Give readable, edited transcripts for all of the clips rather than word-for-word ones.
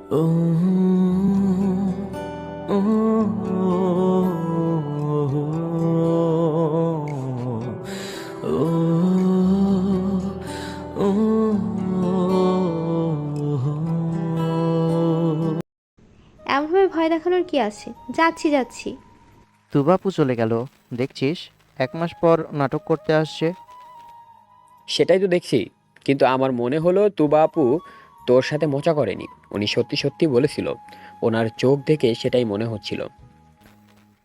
ও ও ও এমনভাবে ভয় দেখানোর কি আছে? যাচ্ছি যাচ্ছি। তুবাপু চলে গেল। দেখছিস, 1 মাস পর নাটক করতে আসছে। সেটাই তো দেখছি। কিন্তু আমার মনে হলো তুবা আপু তোর সাথে মজা করেনি, উনি সত্যি সত্যি বলেছিল। ওনার চোখ দেখে সেটাই মনে হচ্ছিল।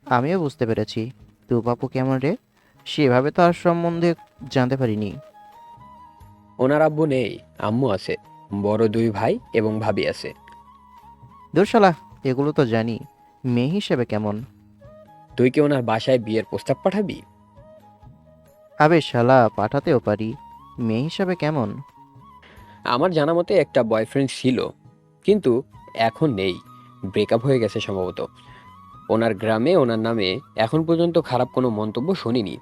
আমিও বুঝতে পেরেছি। তুবাপু কেমন রে, সেভাবে তো আর সম্বন্ধে জানতে পারিনি। ওনার আব্বু নেই, আম্মু আছে, বড় 2 ভাই এবং ভাবি আছে। দূর শালা, এগুলো তো জানি। মেয়ে হিসেবে কেমন? তুই কি ওনার বাসায় বিয়ের প্রস্তাব পাঠাবি? আবে শালা, পাঠাতেও পারি। মেয়ে হিসাবে কেমন? আমার জানা মতে একটা বয়ফ্রেন্ড ছিল, কিন্তু এখন নেই, ব্রেকআপ হয়ে গেছে সম্ভবত। ওনার গ্রামে ওনার নামে এখন পর্যন্ত খারাপ কোনো মন্তব্য শুনিনি।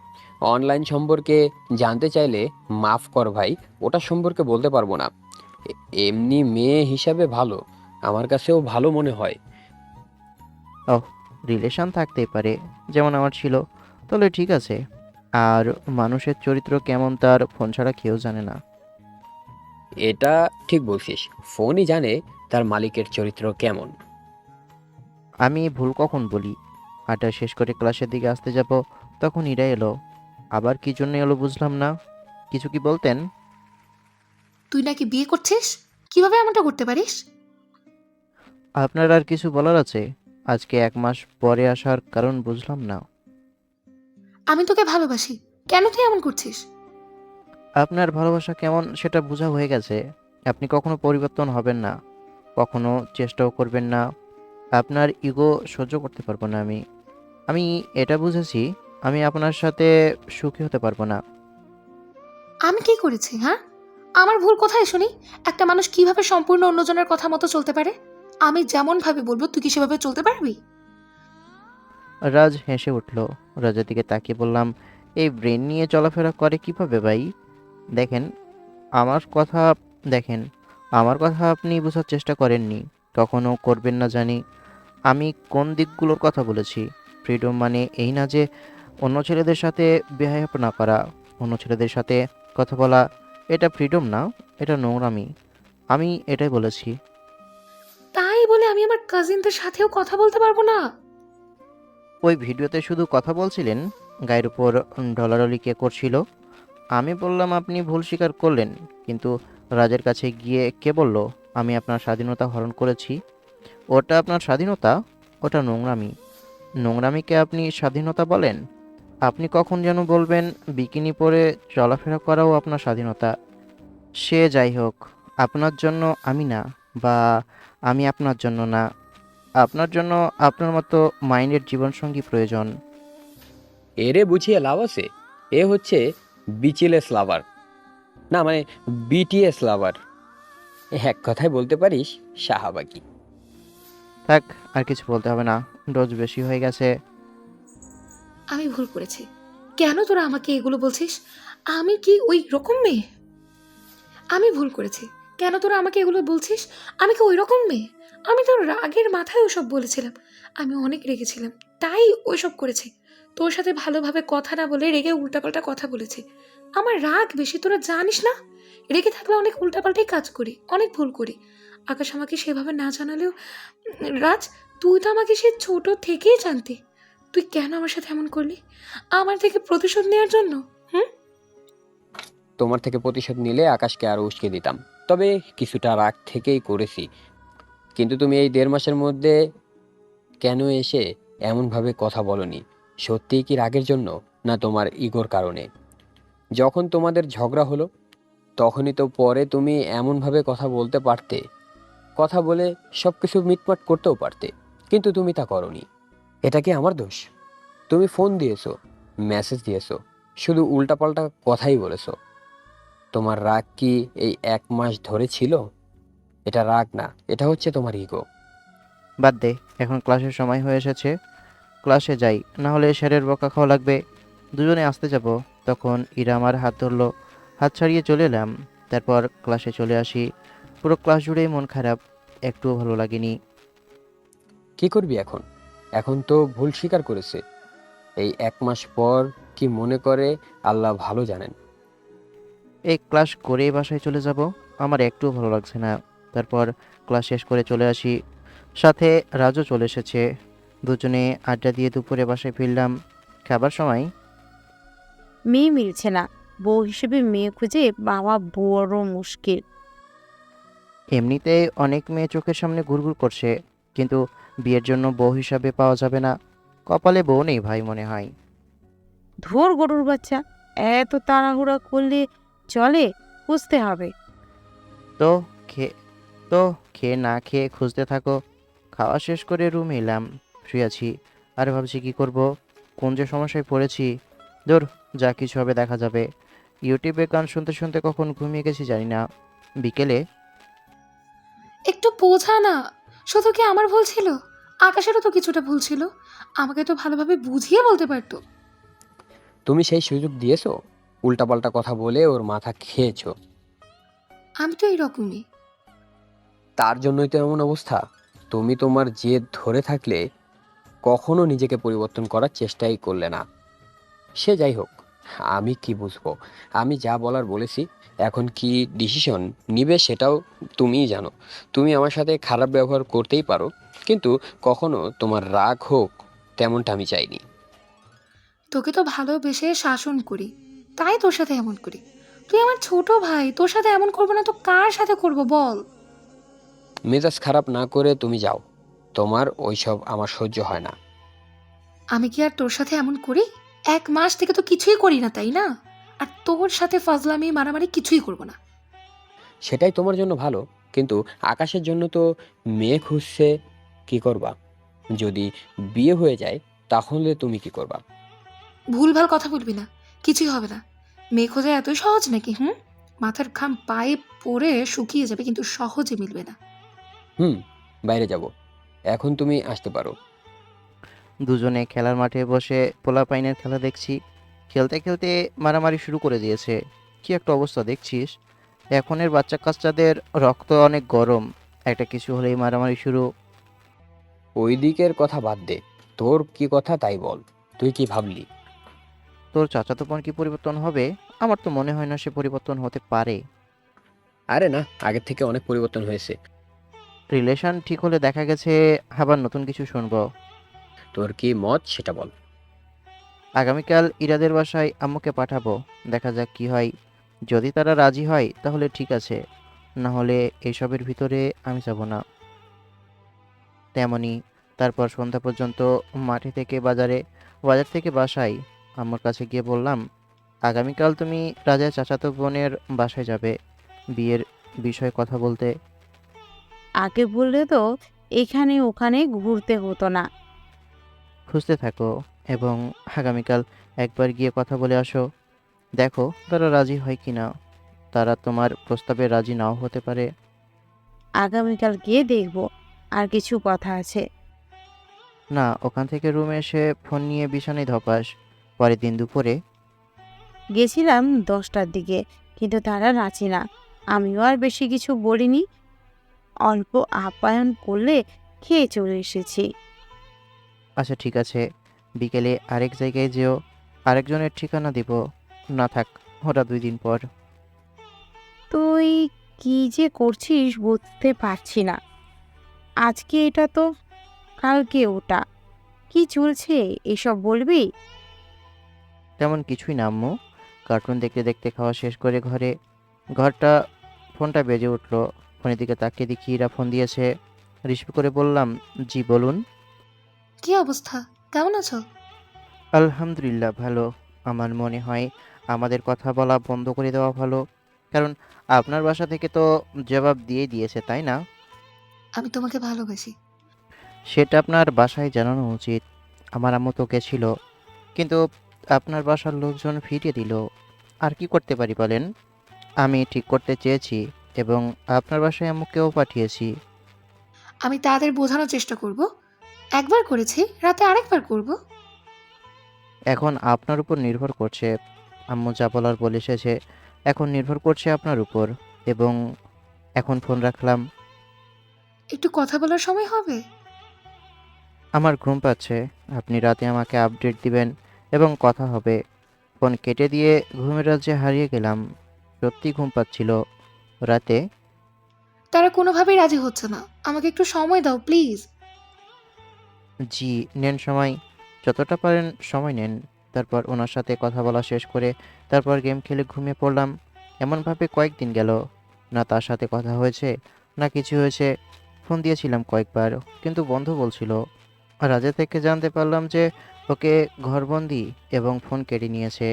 অনলাইন সম্পর্কে জানতে চাইলে মাফ কর ভাই, ওটা সম্পর্কে বলতে পারবো না। এমনি মেয়ে হিসাবে ভালো, আমার কাছেও ভালো মনে হয়। ওহ, রিলেশন থাকতেই পারে, যেমন আমার ছিল। তাহলে ঠিক আছে। আর মানুষের চরিত্র কেমন তার ফোন ছাড়া কেউ জানে না। এটা ঠিক বলছিস, ফোনই জানে তার মালিকের চরিত্র কেমন। আমি ভুল কখন বলি? হাঁটা শেষ করে ক্লাসের দিকে আসতে যাব, তখন ইরা এলো। আবার কি জন্য এলো বুঝলাম না। কিছু কি বলতেন? তুই নাকি বিয়ে করছিস? কিভাবে এমনটা করতে পারিস? আপনার আর কিছু বলার আছে? আজকে 1 মাস পরে আসার কারণ বুঝলাম না। আমি তোকে ভালোবাসি, কেন তুই এমন করছিস? আপনার ভালোবাসা কেমন সেটা বোঝা হয়ে গেছে। আপনি কখনো পরিবর্তন হবেন না, কখনো চেষ্টাও করবেন না। আপনার ইগো সহ্য করতে পারবো না আমি। আমি এটা বুঝেছি, আমি আপনার সাথে সুখী হতে পারবো না। আমি কি করেছি, হ্যাঁ? আমার ভুল কোথায় শুনি? একটা মানুষ কিভাবে সম্পূর্ণ অন্যজনের কথা মতো চলতে পারে? আমি যেমন ভাবে বলবো তুই কি সেভাবে চলতে পারবি? রাজ হেসে উঠল। রাজের দিকে তাকিয়ে বললাম, এই ব্রেন নিয়ে চলাফেরা করে কিভাবে ভাই? দেখেন, আমার কথা দেখেন, আমার কথা আপনি বোঝার চেষ্টা করেননি, কখনো করবেন না জানি। আমি কোন দিকগুলোর কথা বলেছি? ফ্রিডম মানে এই না যে অন্য ছেলেদের সাথে বিহেভ না করা, অন্য ছেলেদের সাথে কথা বলা। এটা ফ্রিডম না, এটা নোংরামি। আমি এটাই বলেছি। তাই বলে আমি আমার কাজিনদের সাথেও কথা বলতে পারবো না? ওই ভিডিওতে শুধু কথা বলছিলেন, গায়ের উপর ঢলাঢলি কে করছিল? আমি বললাম আপনি ভুল স্বীকার করলেন, কিন্তু রাজের কাছে গিয়ে কে বলল আমি আপনার স্বাধীনতা হরণ করেছি? ওটা আপনার স্বাধীনতা? ওটা নোংরামি। নোংরামিকে আপনি স্বাধীনতা বলেন? আপনি কখন যেন বলবেন বিকিনি পরে চলাফেরা করাও আপনার স্বাধীনতা। সে যাই হোক, আপনার জন্য আমি না, বা আমি আপনার জন্য না। আপনার জন্য আপনার মতো মাইন্ডের জীবনসঙ্গী প্রয়োজন। এরে বুঝিয়ে লাভ আছে? এ হচ্ছে বিচিলেস লাভার, না মানে বিটিএস লাভার। এক কথায় বলতে পারিস শাহাবাগি। থাক, আর কিছু বলতে হবে না। ডোজ বেশি হয়ে গেছে। আমি ভুল করেছি। কেন তোরা আমাকে এগুলো বলছিস? আমি কি ওই রকম মেয়ে? আমি ভুল করেছি। কেন তোরা আমাকে এগুলো বলছিস? আমি কি ওই রকম মেয়ে? আমি তো রাগের মাথায় ওসব বলেছিলাম। আমি অনেক রেগেছিলাম, তাই ওইসব করেছি। তোর সাথে ভালোভাবে কথা না বলে রেগে উল্টাপাল্টা কথা বলেছি। আমার রাগ বেশি, তোরা জানিস না? রেগে থাকলে অনেক উল্টাপাল্টাই কাজ করি, অনেক ভুল করি। আকাশ আমাকে সেভাবে না জানালেও, রাজ, তুই তো আমাকে সে ছোট থেকেই জানতি। তুই কেন আমার সাথে এমন করলি? আমার থেকে প্রতিশোধ নেওয়ার জন্য? হুম? তোমার থেকে প্রতিশোধ নিলে আকাশকে আরো উস্কে দিতাম, তবে কিছুটা রাগ থেকেই করেছি। কিন্তু তুমি এই 1.5 মাসের মধ্যে কেন এসে এমনভাবে কথা বলনি? সত্যিই কি রাগের জন্য, না তোমার ইগোর কারণে? যখন তোমাদের ঝগড়া হলো তখনই তো পরে তুমি এমনভাবে কথা বলতে পারতে, কথা বলে সবকিছু মিটমাট করতেও পারতে, কিন্তু তুমি তা করনি। এটা কি আমার দোষ? তুমি ফোন দিয়েছো, মেসেজ দিয়েছো, শুধু উল্টাপাল্টা কথাই বলেছো। তোমার রাগ কি এই 1 মাস ধরে ছিল? এটা রাগ না, এটা হচ্ছে তোমার ইগো। বাদ দে, এখন ক্লাসের সময় হয়ে এসেছে। ক্লাসে যাই, না হলে স্যারের বকা খাওয়া লাগবে। দুজনে আসতে যাব। তখন ইরা আমার হাত ধরলো। হাত ছাড়িয়ে চলে এলাম। তারপর ক্লাসে চলে আসি। পুরো ক্লাস জুড়েই মন খারাপ। একটুও ভালো লাগেনি। কি করবি এখন? এখন তো ভুল স্বীকার করেছে। এই 1 মাস পর কি মনে করে আল্লাহ ভালো জানেন। এই ক্লাস করেই বাসায় চলে যাব, আমার একটুও ভালো লাগছে না। তারপর ক্লাস শেষ করে চলে আসি, সাথে রাজও চলে এসেছে। দুজনে আড্ডা দিয়ে দুপুরে বাসায় ফিরলাম। খাবার সময় মেয়ে মিলছে না, বউ হিসেবে মেয়ে খুঁজে পাওয়া বড় মুশকিল। এমনিতেই অনেক মেয়ে চোখের সামনে ঘুরঘুর করছে, কিন্তু বিয়ের জন্য বউ হিসাবে পাওয়া যাবে না। কপালে বউ নেই ভাই মনে হয়। ধুর গরুর বাচ্চা, এত তাড়াহুড়া করলে চলে? খুঁজতে হবে। তো খেয়ে তো খেয়ে না খেয়ে খুঁজতে থাকো। খাওয়া শেষ করে রুমে এলাম, শুয়ে আছি। আর ভাবছি কি করব, কোন যে সমস্যায় পড়েছি। ধুর, যা কিছু হবে দেখা যাবে। ইউটিউবে গান শুনতে শুনতে কখন ঘুমিয়ে গেছি জানি না। বিকেলে একটু বোঝা না, শুধু কি আমার ভুল ছিল? আকাশেরও তো কিছুটা ভুল ছিল। আমাকে তো ভালোভাবে বুঝিয়ে বলতে পারতো। তুমি সেই সুযোগ দিয়েছো, উল্টাপাল্টা কথা বলে ওর মাথা খেয়েছো। আমি তো এইরকমই। তার জন্যই তো এমন অবস্থা। তুমি তোমার জেদ ধরে থাকলে কখনো নিজেকে পরিবর্তন করার চেষ্টাই করলে না। সে যাই হোক, আমি কি বুঝবো? আমি যা বলার বলেছি। এখন কি ডিসিশন নিবে সেটাও তুমিই জানো। তুমি আমার সাথে খারাপ ব্যবহার করতেই পারো, কিন্তু কখনো তোমার রাগ হোক তেমনটা আমি চাইনি। তোকে তো ভালোবেসে শাসন করি, তাই তোর সাথে এমন করি। তুই আমার ছোট ভাই, তোর সাথে এমন করবো না তো কার সাথে করব বল? মেজাজ খারাপ না করে তুমি যাও। তোমার ওইসব আমার সহ্য হয় না। আমি কি আর তোর সাথে এমন করি? 1 মাস থেকে তো কিছুই করি না, তাই না? আর তোর সাথে ফাজলামি মারামারি কিছুই করব না। সেটাই তোমার জন্য ভালো, কিন্তু আকাশের জন্য তো মেয়ে খুঁজছে। কি করবা? যদি বিয়ে হয়ে যায় তাহলে তুমি কি করবা? ভুলভাল কথা বলবি না, কিছুই হবে না। মেয়ে খোঁজা এত সহজ নাকি? মাথার ঘাম পায়ে পড়ে শুকিয়ে যাবে, কিন্তু সহজে মিলবে না। হুম, বাইরে যাব। এখন তুমি আসতে পারো। দুজনে খেলার মাঠে বসে পোলাপাইনের খেলা দেখছি। খেলতে খেলতে মারামারি শুরু করে দিয়েছে। কি একটা অবস্থা দেখছিস? এখনের বাচ্চা কাচ্চাদের রক্ত অনেক গরম, একটা কিছু হলেই মারামারি শুরু। ওই দিকের কথা বাদ দে। তোর কি কথা তাই বল। তুই কি ভাবলি? তোর চাচাতো বোন কি পরিবর্তন হবে? আমার তো মনে হয় না সে পরিবর্তন হতে পারে। আরে না, আগের থেকে অনেক পরিবর্তন হয়েছে। রিলেশন ঠিক হলে দেখা গেছে আবার নতুন কিছু শুনবো। তোর কি মত সেটা বল। আগামীকাল ইরাদের বাসায় আম্মুকে পাঠাবো, দেখা যাক কি হয়। যদি তারা রাজি হয় তাহলে ঠিক আছে, না হলে এসবের ভিতরে আমি যাব না। তেমনি তারপর সন্ধ্যা পর্যন্ত মাঠে থেকে বাজারে, বাজার থেকে বাসায়। আম্মুর কাছে গিয়ে বললাম, আগামীকাল তুমি রাজার চাচাতো বোনের বাসায় যাবে বিয়ের বিষয়ে কথা বলতে। আগে বললে তো এখানে ওখানে ঘুরতে হতো না। খুঁজতে থাকো এবং আগামীকাল একবার গিয়ে কথা বলে আসো। দেখো তারা রাজি হয় কি না। তারা তোমার প্রস্তাবে রাজি নাও হতে পারে। আগামীকাল গিয়ে দেখব। আর কিছু কথা আছে। না, ওখান থেকে রুমে এসে ফোন নিয়ে বিছানায় ধপাস। পরের দিন দুপুরে গেছিলাম 10টার দিকে, কিন্তু তারা রাজি না। আমিও আর বেশি কিছু বলিনি, অল্প আপ্যায়ন করলে খেয়ে চলে এসেছি। আচ্ছা ঠিক আছে, বিকেলে আরেক জায়গায় যেও, আরেকজনের ঠিকানা দিব। না থাক, ওরা 2 দিন পর। তুই কি যে করছিস বুঝতে পারছি না। আজকে এটা তো, কালকে ওটা। কি চলছে এসব বলবি? তেমন কিছুই না আম্মু। কার্টুন দেখতে দেখতে খাওয়া শেষ করে ঘরটা ফোনটা বেজে উঠলো। ফোনের দিকে তাকিয়ে দেখি ইরা ফোন দিয়েছে। রিসিভ করে বললাম, জি বলুন। কি অবস্থা? কেমন আছো? আলহামদুলিল্লাহ ভালো। আমার মনে হয় আমাদের কথা বলা বন্ধ করে দেওয়া ভালো, কারণ আপনার বাসা থেকে তো জবাব দিয়ে দিয়েছে, তাই না? আমি তোমাকে ভালোবাসি। সেটা আপনার বাসায় জানানো উচিত। আমার আম্মু তো গেছিল, কিন্তু আপনার বাসার লোকজন ফিরিয়ে দিল। আর কি করতে পারি বলেন? আমি ঠিক করতে চেয়েছি এবং আপনার বাসায় আম্মুকেও পাঠিয়েছি। আমি তাদের বোঝানোর চেষ্টা করব। একবার করেছি, রাতে আরেকবার করব। এখন আপনার উপর নির্ভর করছে। আম্মু যা বলার বলে এসেছে, এখন নির্ভর করছে আপনার উপর। এবং এখন ফোন রাখলাম। একটু কথা বলার সময় হবে? আমার ঘুম পাচ্ছে, আপনি রাতে আমাকে আপডেট দিবেন এবং কথা হবে। ফোন কেটে দিয়ে ঘুমের রাজ্যে হারিয়ে গেলাম। সত্যি ঘুম পাচ্ছিল রাতে। তারা কোনোভাবেই রাজি হচ্ছে না। আমাকে একটু সময় দাও প্লিজ। জি, নেন সময়, যতটা পারেন সময় নেন। তারপর ওনার সাথে কথা বলা শেষ করে তারপর গেম খেলে ঘুমিয়ে পড়লাম। এমনভাবে কয়েকদিন গেল, না তার সাথে কথা হয়েছে না কিছু হয়েছে। ফোন দিয়েছিলাম কয়েকবার, কিন্তু বন্ধ বলছিল। রাজা থেকে জানতে পারলাম যে ওকে ঘরবন্দি এবং ফোন কেড়ে নিয়েছে।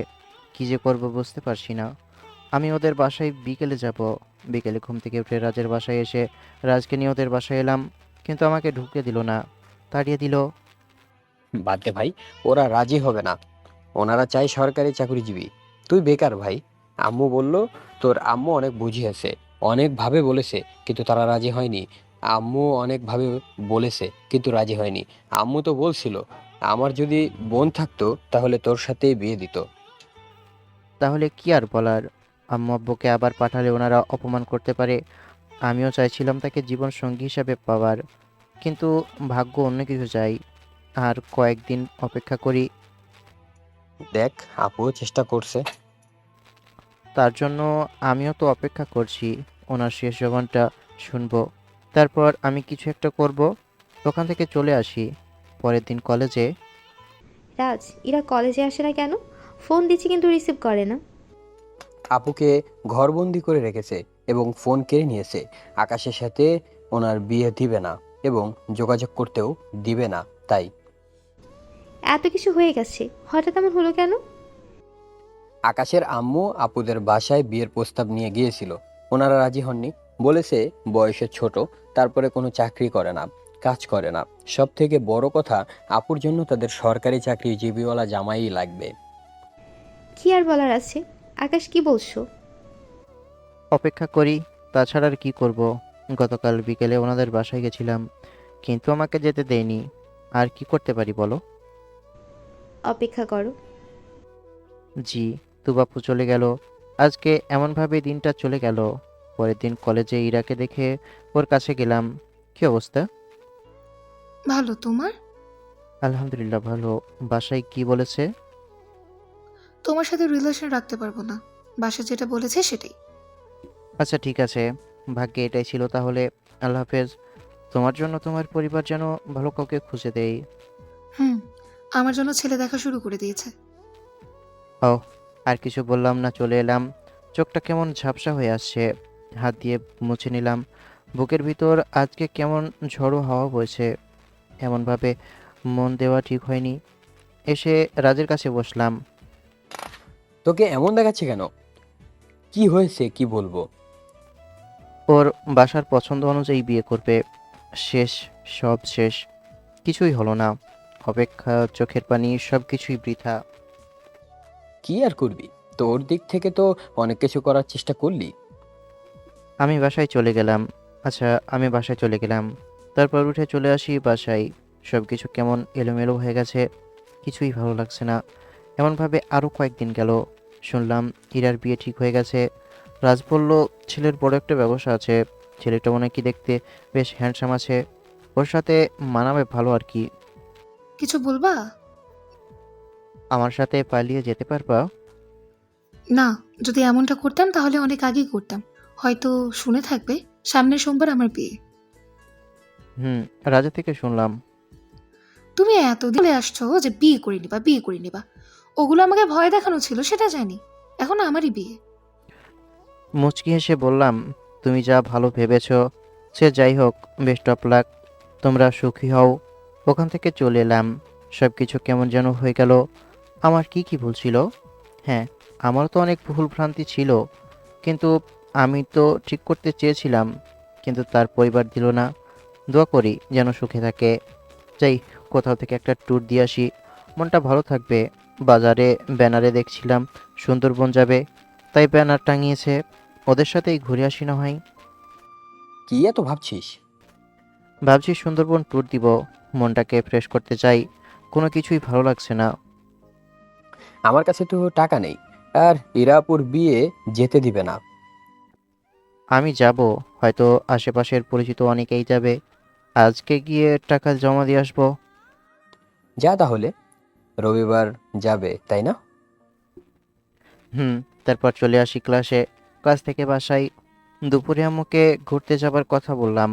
কী যে করব বুঝতে পারছি না। আমি ওদের বাসায় বিকেলে যাব। বিকেলে ঘুম থেকে উঠে রাজের বাসায় এসে রাজকে নিয়ে ওদের বাসায় এলাম, কিন্তু আমাকে ঢুকতে দিল না, তাড়িয়ে দিল। বাদ দে ভাই, ওরা রাজি হবে না। ওনারা চাই সরকারি চাকরিজীবী। তুই বেকার ভাই। আম্মু বলল তোর আম্মু অনেক বুঝিয়েছে, অনেকভাবে বলেছে, কিন্তু তারা রাজি হয়নি। আম্মু অনেকভাবে বলেছে কিন্তু রাজি হয়নি। আম্মু তো বলছিল আমার যদি বোন থাকতো তাহলে তোর সাথেই বিয়ে দিত। তাহলে কি আর বলার? আম্মু আব্বুকে আবার পাঠালে ওনারা অপমান করতে পারে। আমিও চাইছিলাম তাকে জীবন সঙ্গী হিসাবে পাওয়ার, কিন্তু ভাগ্য অন্য কিছু চাই। আর কয়েকদিন অপেক্ষা করি। দেখ, আপুও চেষ্টা করছে। তার জন্য আমিও তো অপেক্ষা করছি, ওনার শেষ জবানটা শুনবো। তারপর আমি কিছু একটা করব। ওখান থেকে চলে আসি। পরের দিন কলেজে। রাজ, ইরা কলেজে আসে না কেন? ফোন দিচ্ছি কিন্তু রিসিভ করে না। আপুকে ঘরবন্দি করে রেখেছে এবং ফোন কেড়ে নিয়েছে। আকাশের সাথে ওনার বিয়ে দিবে না এবং যোগাযোগ করতেও দিবে না, তাই। এত কিছু হয়ে গেছে, হঠাৎ এমন হলো কেন? আকাশের আম্মু আপুদের বাসায় বিয়ের প্রস্তাব নিয়ে গিয়েছিল। ওনারা রাজি হননি। বলেছে বয়সে ছোট, তারপরে কোনো চাকরি করে না, কাজ করে না। সব থেকে বড় কথা, আপুর জন্য তাদের সরকারি চাকরিজীবীওয়ালা জামাই লাগবে। কি আর বলার আছে? আকাশ, কি বলছো? অপেক্ষা করি, তাছাড়া আর কি করব। গতকাল বিকেলে ওনাদের বাসায় গেছিলাম, কিন্তু আমাকে যেতে দেয়নি। আর কি করতে পারি বলো? অপেক্ষা করো। জি, তুবাপু চলে গেল। আজকে এমনভাবে দিনটা চলে গেল। পরের দিন কলেজে ইরাকে দেখে ওর কাছে গেলাম। কি অবস্থা? ভালো, তোমার? আলহামদুলিল্লাহ ভালো। বাসায় কি বলেছে? তোমার সাথে রিলেশন রাখতে পারবো না। বাসা যেটা বলেছে সেটাই। আচ্ছা ঠিক আছে, ভাগ্যে এটাই ছিল তাহলে। আল্লাহ হাফেজ। তোমার জন্য তোমার পরিবার যেন ভালো কাউকে খুঁজে দেয়। হুম, আমার জন্য ছেলে দেখা শুরু করে দিয়েছে। ও, আর কিছু বললাম না, চলে এলাম। চোখটা কেমন ঝাপসা হয়ে আসছে, হাত দিয়ে মুছে নিলাম। বুকের ভিতর আজকে কেমন ঝড়ো হাওয়া বইছে। এমনভাবে মন দেওয়া ঠিক হয়নি। এসে রাজের কাছে বসলাম। তোকে এমন দেখাচ্ছে কেন? কি হয়েছে, কি বলবো? ওর বাসার পছন্দ অনুযায়ী বিয়ে করবে। শেষ, সব শেষ। কিছুই হলো না। অপেক্ষা, চোখের পানি, সব কিছুই বৃথা। কি আর করবি? তোর দিক থেকে তো অনেক কিছু করার চেষ্টা করলি। আমি বাসায় চলে গেলাম। আচ্ছা, আমি বাসায় চলে গেলাম। তারপর উঠে চলে আসি বাসায়। সব কিছু কেমন এলোমেলো হয়ে গেছে, কিছুই ভালো লাগছে না। এমনভাবে আরও কয়েকদিন গেল। শুনলাম ইরার বিয়ে ঠিক হয়ে গেছে। রাজ বলল ছেলের বড় একটা ব্যবসা আছে। ছেলেটা মনে হয় কি দেখতে বেশ হ্যান্ডসাম আছে। ওর সাথে মানাবে ভালো আর কি। কিছু বলবা? আমার সাথে পালিয়ে যেতে পারবা? না, যদি এমনটা করতাম তাহলে অনেক আগেই করতাম। হয়তো শুনে থাকবে, সামনের সোমবার আমার বিয়ে। হুম, রাজা থেকে শুনলাম। তুমি এতদিন বলে আসছো যে বিয়ে করে নিবা, বিয়ে করে নিবা। ওগুলো আমাকে ভয় দেখানো ছিল, সেটা জানি। এখন আমারই বিয়ে। মুচকি হেসে বললাম, তুমি যা ভালো ভেবেছ সে যাই হোক, বেস্ট অফ লাক। তোমরা সুখী হও। ওখান থেকে চলে এলাম। সব কিছু কেমন যেন হয়ে গেল। আমার কি কি ভুল ছিল? হ্যাঁ, আমার তো অনেক ভুল ভ্রান্তি ছিল, কিন্তু আমি তো ঠিক করতে চেয়েছিলাম, কিন্তু তার পরিবার দিল না। দোয়া করি যেন সুখে থাকে। যাই, কোথাও থেকে একটা ট্যুর দিয়ে আসি, মনটা ভালো থাকবে। বাজারে ব্যানারে দেখছিলাম সুন্দরবন যাবে, তাই ব্যানার টাঙিয়েছে। ওদের সাথেই ঘুরে আসি না হয়। কি এত ভাবছিস? ভাবছি সুন্দরবন ট্যুর দিব, মনটাকে ফ্রেশ করতে চাই। কোনো কিছুই ভালো লাগছে না। আমার কাছে তো টাকা নেই, আর ইরাপুর বিয়ে যেতে দিবে না। আমি যাব, হয়তো আশেপাশের পরিচিত অনেকেই যাবে। আজকে গিয়ে টাকা জমা দিয়ে আসবো। যা তাহলে, রবিবার যাবে তাই না? হুম। তারপর চলে আসি ক্লাসে। ক্লাস থেকে বাসায়। দুপুরে আম্মুকে ঘুরতে যাবার কথা বললাম।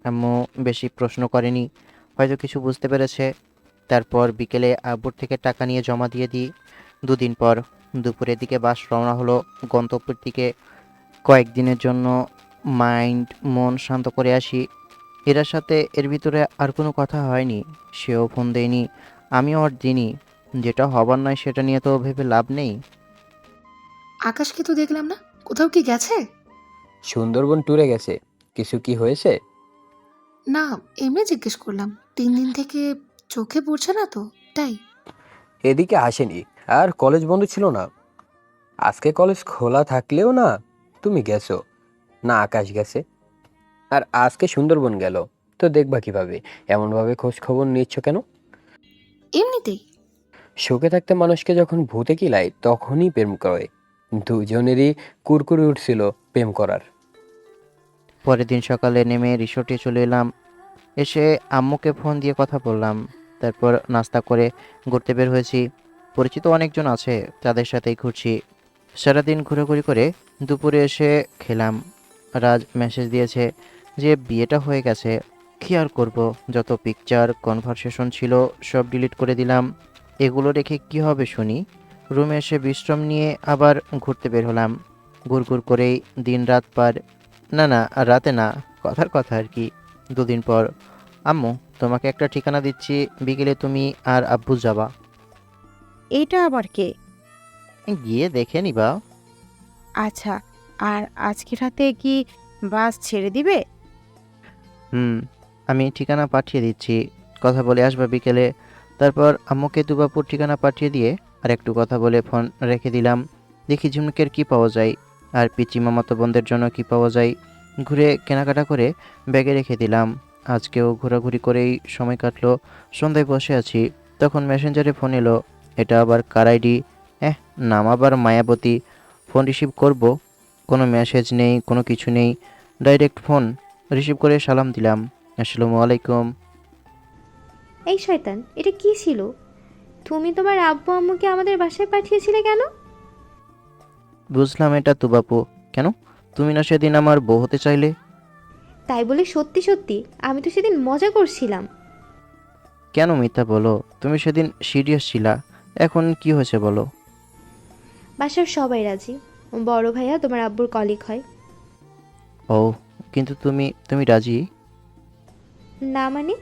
আম্মু বেশি প্রশ্ন করেনি, হয়তো কিছু বুঝতে পেরেছে। তারপর বিকেলে আব্বুর থেকে টাকা নিয়ে জমা দিয়ে দিই। দুদিন পর দুপুরের দিকে বাস রওনা হলো গন্তব্যের দিকে। কয়েকদিনের জন্য মন শান্ত করে আসি। এরার সাথে এর ভিতরে আর কোনো কথা হয়নি। সেও ফোন দেয়নি, আমিও আর দিইনি। যেটা হবার নয় সেটা নিয়ে তো ভেবে লাভ নেই। আকাশকে তো দেখলাম না, কোথাও কি গেছে? সুন্দরবন ট্যুরে গেছে। কিছু কি হয়েছে? না, এমনি জিজ্ঞেস করলাম। 3 দিন থেকে চোখে পড়ছে না তো, তাই। এদিকে আসেনি। আর কলেজ বন্ধ ছিল না। আজকে কলেজ খোলা থাকলেও না, তুমি গেছো না, আকাশ গেছে। আর আজকে সুন্দরবন গেল। তো দেখবা কিভাবে? এমনভাবে খোঁজ খবর নিচ্ছ কেন? এমনিতেই। শোকে থাকতে মানুষকে যখন ভূতে কিলায় তখনই প্রেম করে। দুজনেরই কুরকুরে উঠছিল প্রেম করার। পরের দিন সকালে নেমে রিসোর্টে চলে এলাম। এসে আম্মুকে ফোন দিয়ে কথা বললাম। তারপর নাস্তা করে ঘুরতে বের হয়েছি। পরিচিত অনেকজন আছে, তাদের সাথেই ঘুরছি। সারাদিন ঘোরাঘুরি করে দুপুরে এসে খেলাম। রাজ মেসেজ দিয়েছে যে বিয়েটা হয়ে গেছে। কি আর করব, যত পিকচার কনভারসেশন ছিল সব ডিলিট করে দিলাম। এগুলো রেখে কি হবে শুনি। রুমে এসে বিশ্রাম নিয়ে আবার ঘুরতে বের হলাম। ঘুরঘুর করেই দিন রাত পার। না না, রাতে না, কথার কথা আর কি। দুদিন পর, আম্মু তোমাকে একটা ঠিকানা দিচ্ছি, বিকেলে তুমি আর আব্বু যাবা। এইটা আবার কে? গিয়ে দেখে নিবা। আচ্ছা, আর আজকে রাতে কি বাস ছেড়ে দিবে? হুম, আমি ঠিকানা পাঠিয়ে দিচ্ছি, কথা বলে আসবা বিকেলে। তারপর আম্মুকে দুবাপুর ঠিকানা পাঠিয়ে দিয়ে আর একটু কথা বলে ফোন রেখে দিলাম। দেখি ঝুমকের কি পাওয়া যায়, আর পিচি মামাতো বোনদের জন্য কি পাওয়া যায়। ঘুরে কেনাকাটা করে ব্যাগে রেখে দিলাম। আজকেও ঘোরাঘুরি করেই সময় কাটলো। সন্ধ্যায় বসে আছি, তখন মেসেঞ্জারে ফোন এলো। এটা আবার কার আইডি? নাম আবার মায়াবতী। ফোন রিসিভ করব, কোনো মেসেজ নেই, কোনো কিছু নেই। ডাইরেক্ট ফোন রিসিভ করে সালাম দিলাম, আসসালামু আলাইকুম। এই শয়তান, এটা কি ছিল? তুমি তোমার আব্বু আম্মুকে আমাদের বাসায় পাঠিয়েছিলে কেন? বুঝলাম এটা তুবাপু। কেন, তুমি না সেদিন আমার বউ হতে চাইলে? তাই বলে সত্যি সত্যি? আমি তো সেদিন মজা করছিলাম। কেন মিথ্যা বলো? তুমি সেদিন সিরিয়াস ছিলা। এখন কি হয়েছে বলো? বাসার সবাই রাজি। বড় ভাইয়া তোমার আব্বুর কলিগ হয়। ও, কিন্তু তুমি তুমি রাজি? না মানে?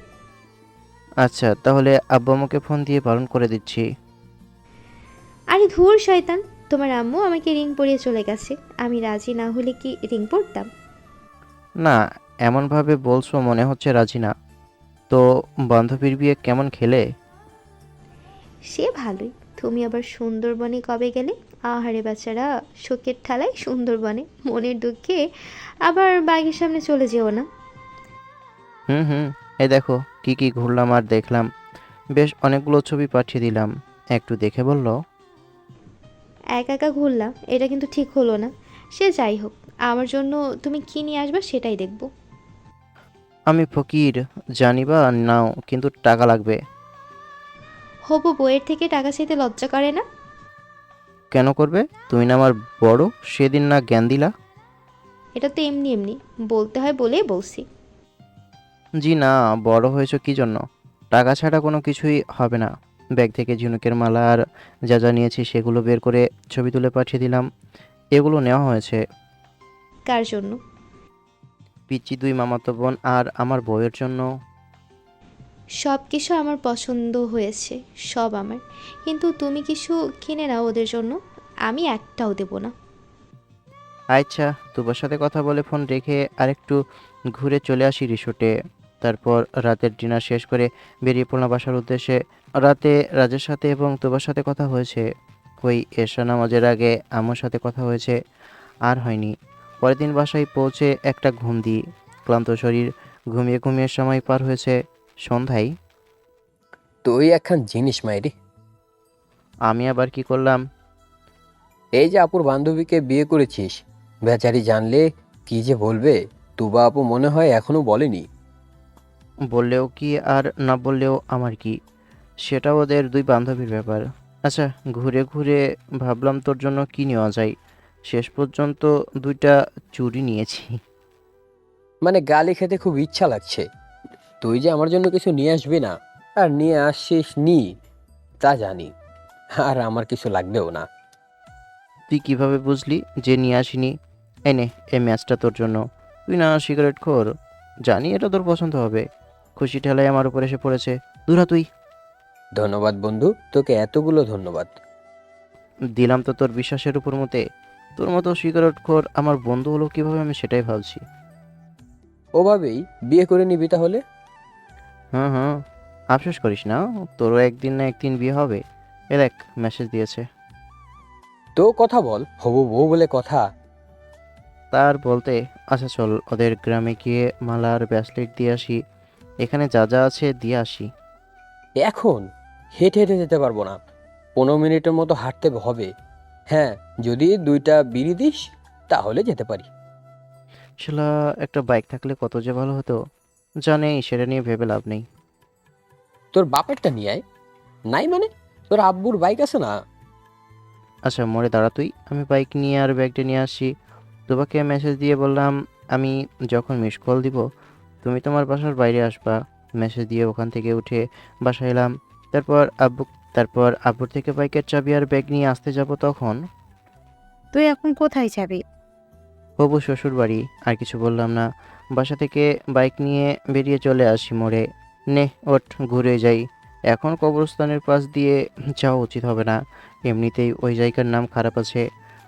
আচ্ছা, তাহলে আব্বু আমাকে ফোন দিয়ে বারণ করে দিচ্ছি। আরে ধুর শয়তান, তোমার আম্মু আমাকে রিং পরিয়ে চলে গেছে। আমি রাজি না হলে কি রিং পরতাম? না, এমনভাবে বলছো মনে হচ্ছে রাজি না। তো বান্ধবীর বিয়ে কেমন খেলে? সে ভালোই। তুমি আবার সুন্দরবনে কবে গেলে? আহারে বাচ্চারা, শোকের ঠালায় সুন্দরবনে, মনের দুঃখে আবার বাঘের সামনে চলে যেও না। হুম হুম, এই দেখো কি কি ঘুরলাম আর দেখলাম। বেশ অনেকগুলো ছবি পাঠিয়ে দিলাম, একটু দেখে বললো। একা একা ঘুরলাম, এটা কিন্তু ঠিক হলো না। সে যাই হোক, আমার জন্য তুমি কী নিয়ে আসবা সেটাই দেখব। আমি ফকির, জানিবা নাও, কিন্তু টাকা লাগবে। হবু বইয়ের থেকে টাকা চাইতে লজ্জা করে না? কেন করবে? তুমি না আমার বড়, সেদিন না জ্ঞান দিলা। এটা তো এমনি এমনি বলতে হয় বলেই বলছি। জি না, বড় হয়েছো কি জন্য? টাকা ছাড়া কোনো কিছুই হবে না। ব্যাগ থেকে ঝিনুকের মালা আর যা যা নিয়েছি সেগুলো বের করে ছবি তুলে পাঠিয়ে দিলাম। এগুলো নেওয়া হয়েছে কার জন্য? পিচ্চি দুই মামাতো বোন আর আমার বউয়ের জন্য। সব কিছু আমার পছন্দ হয়েছে, সব আমার। কিন্তু তুমি কিছু কিনে নাও ওদের জন্য, আমি একটাও দেব না। আচ্ছা, তোমার সাথে কথা বলে ফোন রেখে আরেকটু ঘুরে চলে আসি রিসোর্টে। তারপর রাতের ডিনার শেষ করে বেরিয়ে পড়লাম বাসার উদ্দেশ্যে। রাতে রাজের সাথে এবং তোমার সাথে কথা হয়েছে। ওই এশা নামাজের আগে আমার সাথে কথা হয়েছে, আর হয়নি। পরের দিন বাসায় পৌঁছে একটা ঘুম দিই। ক্লান্ত শরীর, ঘুমিয়ে ঘুমিয়ে সময় পার হয়েছে। সন্ধ্যায় তুই একখান জিনিস মাইরি। আমি আবার কি করলাম? এই যে আপুর বান্ধবীকে বিয়ে করেছিস, বেচারি জানলে কি যে বলবে, তুবা আপু মনে হয় এখনো বলেনি। বললেও কি আর না বললেও আমার কি, সেটা ওদের দুই বান্ধবীর ব্যাপার। আচ্ছা, ঘুরে ঘুরে ভাবলাম তোর জন্য কি নেওয়া যায়। শেষ পর্যন্ত দুইটা চুড়ি নিয়েছি। মানে গালি খেতে খুব ইচ্ছা লাগছে। তুই যে আমার জন্য কিছু নিয়ে আসবি না, আর নিয়ে আসছিস নি, তা জানি। আর আমার কিছু লাগবেও না। তুই কিভাবে বুঝলি যে নিয়ে আসিনি? এনে এই ম্যাচটা তোর জন্য। তুই না সিগারেট খোর, জানি এটা তোর পছন্দ হবে। খুশি ঠেলায় আমার উপর এসে পড়েছে। দূরা তুই। ধন্যবাদ বন্ধু, তোকে এতগুলো ধন্যবাদ। দিলাম তো তোর বিশ্বাসের উপর মতে। তোর মতো সিগারেট খোর আমার বন্ধু হলো কিভাবে আমি সেটাই ভাবছি। ওভাবেই বিয়ে করে নিবি তাহলে? হুম হুম, আফসোস করিস না, তোরও একদিন না একদিন বিয়ে হবে। এ দেখ, মেসেজ দিয়েছে। তো কথা বল, হবু বউ বলে কথা। তার বলতে, আচ্ছা চল ওদের গ্রামে গিয়ে মালা আর ব্রেসলেট দিয়ে আসি। এখানে যা যা আছে দিয়ে আসি। এখন হেঁটে হেঁটে যেতে পারবো না, 15 মিনিটের মতো হাঁটতে হবে। হ্যাঁ, যদি 2টা বিড়ি দিস তাহলে যেতে পারি। শালা, একটা বাইক থাকলে কত যে ভালো হতো। জানে সেটা নিয়ে ভেবে লাভ নেই। তোর বাপেরটা নিয়ে আয়। নাই মানে, তোর আব্বুর বাইক আছে না? আচ্ছা মোড়ে দাঁড়া তুই, আমি বাইক নিয়ে আর ব্যাগটা নিয়ে আসি। তোমাকে মেসেজ দিয়ে বললাম আমি যখন মিস কল দিব তুমি তোমার বাসার বাইরে আসবা। মেসেজ দিয়ে ওখান থেকে উঠে বাসায় এলাম। তারপর আব্বু তারপর আব্বুর থেকে বাইকের চাবি আর ব্যাগ নিয়ে আসতে যাব তখন তুই এখন কোথায় যাবি? হবু শ্বশুর বাড়ি। আর কিছু বললাম না, বাসা থেকে বাইক নিয়ে বেরিয়ে চলে আসি মোড়ে। নে ওঠ, ঘুরে যাই। এখন কবরস্থানের পাশ দিয়ে যাওয়া উচিত হবে না, এমনিতেই ওই জায়গার নাম খারাপ আছে।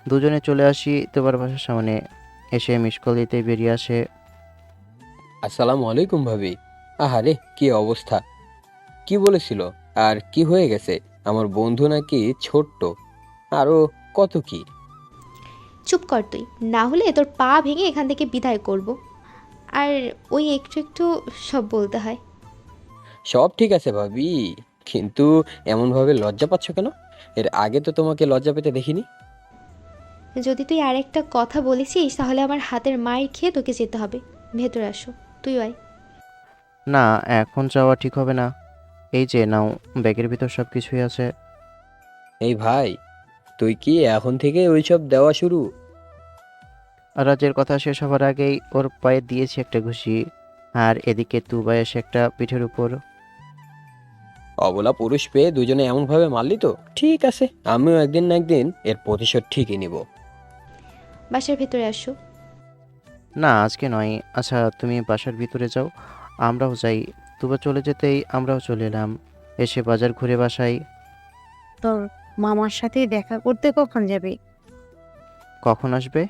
দুজনে চলে আসি তোমার বাসার সামনে। এসে মিস কল দিতে বেরিয়ে আসে। আসসালামু আলাইকুম ভাবি। আহারে কি অবস্থা! কি বলেছিল? আর কি হয়ে গেছে? আমার বন্ধু নাকি ছোট্ট, আরো কত কি। চুপ কর তুই, না হলে তোর পা ভেঙে এখান থেকে বিদায় করব। আর ওই একটু একটু সব বলতে হয়। সব ঠিক আছে ভাবি, কিন্তু এমন ভাবে লজ্জা পাচ্ছ কেন? এর আগে তো তোমাকে লজ্জা পেতে দেখিনি। যদি তুই আরেকটা কথা বলেছিস তাহলে আমার হাতের মায়ের খেয়ে তোকে যেতে হবে। ভেতরে আসো, তুই আয়। না, এখন যাওয়া ঠিক হবে না। এই যে নাও, ব্যাগের ভিতর সব কিছুই আছে। এই ভাই, তুই কি এখন থেকে ওইসব দেওয়া শুরু? আর রাজের কথা শেষ হবার আগেই ওর পায়ে দিয়েছি একটা ঘুষি। আর এদিকে তুবা এসে একটা পিঠের উপর। অবলা পুরুষ পেয়ে দুজনে এমন ভাবে মারলি তো ঠিক আছে, আমিও একদিন না একদিন এর প্রতিশোধ ঠিকই নিব। বাসার ভেতরে আসো। না আজকে নয়। আচ্ছা তুমি বাসার ভিতরে যাও, আমরাও যাই। তুবা চলে যেতেই আমরাও চলে এলাম। এসে বাজার ঘুরে বাসায়। তোর মামার সাথে দেখা করতে কখন যাবি? কখন আসবে?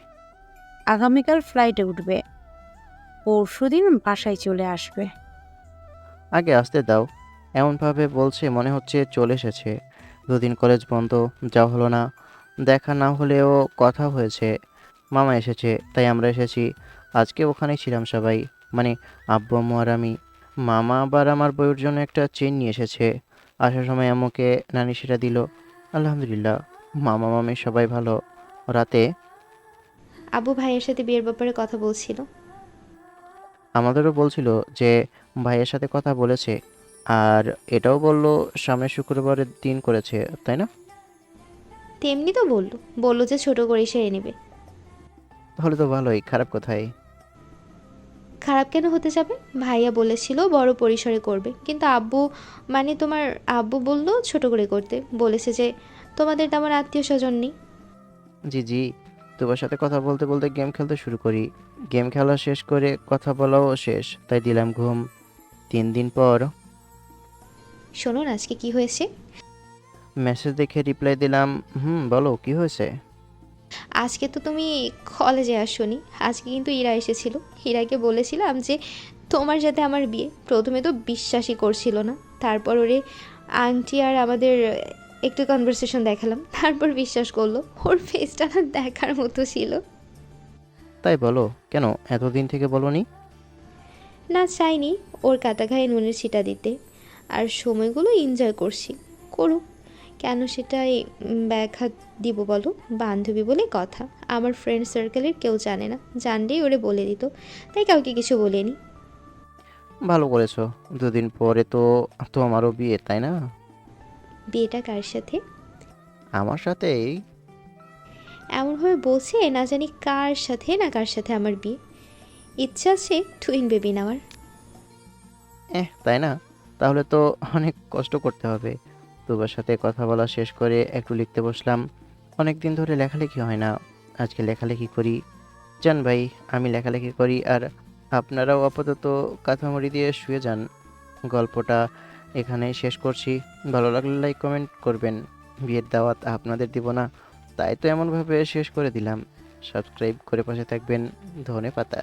আগামীকাল ফ্লাইটে উঠবে, পরশুদিন বাসায় চলে আসবে। আগে আসতে দাও। এমনভাবে বলছে মনে হচ্ছে চলে এসেছে। দুদিন কলেজ বন্ধ, যাওয়া হলো না। দেখা না হলেও কথা হয়েছে। মামা এসেছে তাই আমরা এসেছি। আজকে ওখানেই ছিলাম সবাই, মানে আব্বু আম্মু আর আমি। মামা আবার আমার বউয়ের জন্য একটা চেন নিয়ে এসেছে। আসার সময় আম্মুকে নানি সেটা দিল। আলহামদুলিল্লাহ, মামা মামি সবাই ভালো। রাতে আবু ভাইয়ের সাথে বিয়ের ব্যাপারে কথা বলছিল। আমাদেরও বলছিল যে ভাইয়ের সাথে কথা বলেছে। আর এটাও বলল সামনের শুক্রবারের দিন করেছে, তাই না? তেমনি তো বললো, বললো যে ছোট করে সেরে নেবে। তাহলে তো ভালোই, খারাপ কোথায়? খারাপ কেন হতে যাবে? ভাইয়া বলেছিল বড় পরিসরে করবে, কিন্তু আব্বু, মানে তোমার আব্বু বললো ছোট করে করতে। বলেছে যে তোমাদের তেমন আত্মীয় স্বজন নেই। জি জি, তোমার সাথে কথা বলতে বলতে গেম খেলতে শুরু করি। গেম খেলা শেষ করে কথা বলাও শেষ, তাই দিলাম ঘুম। 3 দিন পর শোনো না, আজকে কি হয়েছে? মেসেজ দেখে রিপ্লাই দিলাম, বলো কি হয়েছে। আজকে তো তুমি কলেজে আসোনি। আজকে কিন্তু ইরা এসেছিল। ইরাকে বলেছিলাম যে তোমার সাথে আমার বিয়ে। প্রথমে তো বিশ্বাসই করছিল না, তারপর ওরে আন্টি আর আমাদের একটু কনভারসেশন দেখালাম, তারপর বিশ্বাস করলো। ওর ফেসটা না দেখার মতো ছিল। তাই বলো, কেন এতদিন থেকে বলনি? না, চাইনি ওর কাটা ঘায়ে নুনের ছিটা দিতে। আর সময়গুলো এনজয় করছি, করুক। কেন সেটাই ব্যাখ্যা দিব বলো? বান্ধবী বলে কথা, আমার ফ্রেন্ড সার্কেলের কেউ জানে না, জানলেই ওরে বলে দিত, তাই কাউকে কিছু বলিনি। ভালো করেছো, দুদিন পরে তো তোমারও বিয়ে, তাই না? বিয়েটা কার সাথে? আমার সাথেই। এমনভাবে বলছে না জানি কার সাথে না কার সাথে আমার বিয়ে। ইচ্ছা আছে টুইন বেবি নেওয়ার। তাই না? তাহলে তো অনেক কষ্ট করতে হবে। তোমার সাথে কথা বলা শেষ করে একটু লিখতে বসলাম। অনেক দিন ধরে লেখালেখি হয় না, আজকে লেখালেখি করি। যান ভাই, আমি লেখালেখি করি আর আপনারাও আপাতত কাঁথামুড়ি দিয়ে শুয়ে যান। গল্পটা এখানেই শেষ করছি। ভালো লাগলে লাইক কমেন্ট করবেন। বিয়ের দাওয়াত আপনাদের দিব না, তাই তো এমনভাবে শেষ করে দিলাম। সাবস্ক্রাইব করে পাশে থাকবেন। ধনেপাতা।